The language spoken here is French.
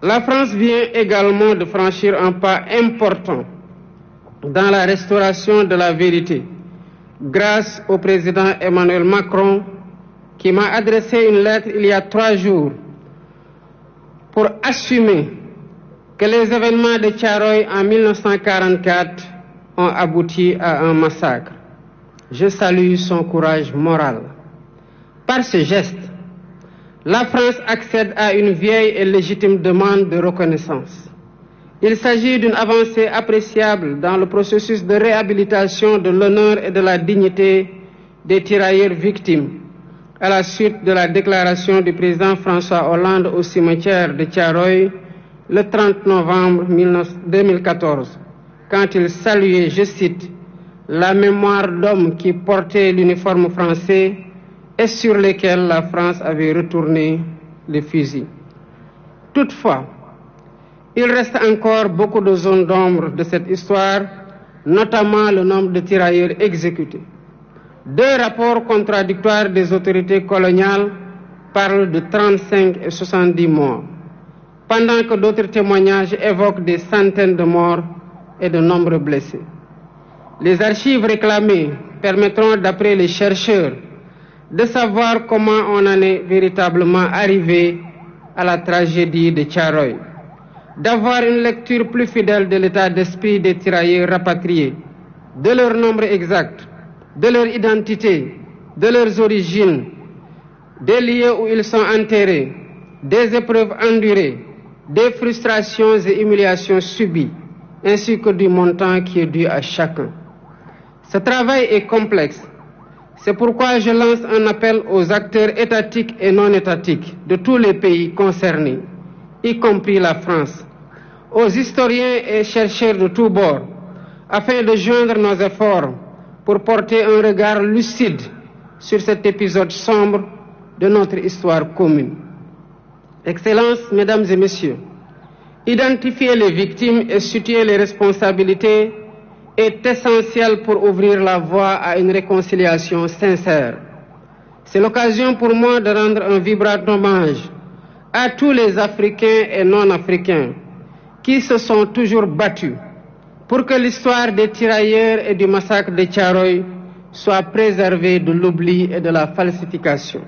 La France vient également de franchir un pas important dans la restauration de la vérité, grâce au président Emmanuel Macron, qui m'a adressé une lettre il y a 3 jours pour assumer que les événements de Thiaroye en 1944 ont abouti à un massacre. Je salue son courage moral. Par ce geste, la France accède à une vieille et légitime demande de reconnaissance. Il s'agit d'une avancée appréciable dans le processus de réhabilitation de l'honneur et de la dignité des tirailleurs victimes, à la suite de la déclaration du président François Hollande au cimetière de Thiaroye le 30 novembre 2014, quand il saluait, je cite, la mémoire d'hommes qui portaient l'uniforme français et sur lesquels la France avait retourné les fusils. Toutefois, il reste encore beaucoup de zones d'ombre de cette histoire, notamment le nombre de tirailleurs exécutés. 2 rapports contradictoires des autorités coloniales parlent de 35 et 70 morts, pendant que d'autres témoignages évoquent des centaines de morts et de nombreux blessés. Les archives réclamées permettront, d'après les chercheurs, de savoir comment on en est véritablement arrivé à la tragédie de Thiaroye, d'avoir une lecture plus fidèle de l'état d'esprit des tirailleurs rapatriés, de leur nombre exact, de leur identité, de leurs origines, des lieux où ils sont enterrés, des épreuves endurées, des frustrations et humiliations subies, ainsi que du montant qui est dû à chacun. Ce travail est complexe. C'est pourquoi je lance un appel aux acteurs étatiques et non étatiques de tous les pays concernés, y compris la France, aux historiens et chercheurs de tous bords, afin de joindre nos efforts pour porter un regard lucide sur cet épisode sombre de notre histoire commune. Excellences, Mesdames et Messieurs, identifier les victimes et situer les responsabilités est essentiel pour ouvrir la voie à une réconciliation sincère. C'est l'occasion pour moi de rendre un vibrant hommage à tous les Africains et non-Africains qui se sont toujours battus pour que l'histoire des tirailleurs et du massacre de Thiaroye soit préservée de l'oubli et de la falsification.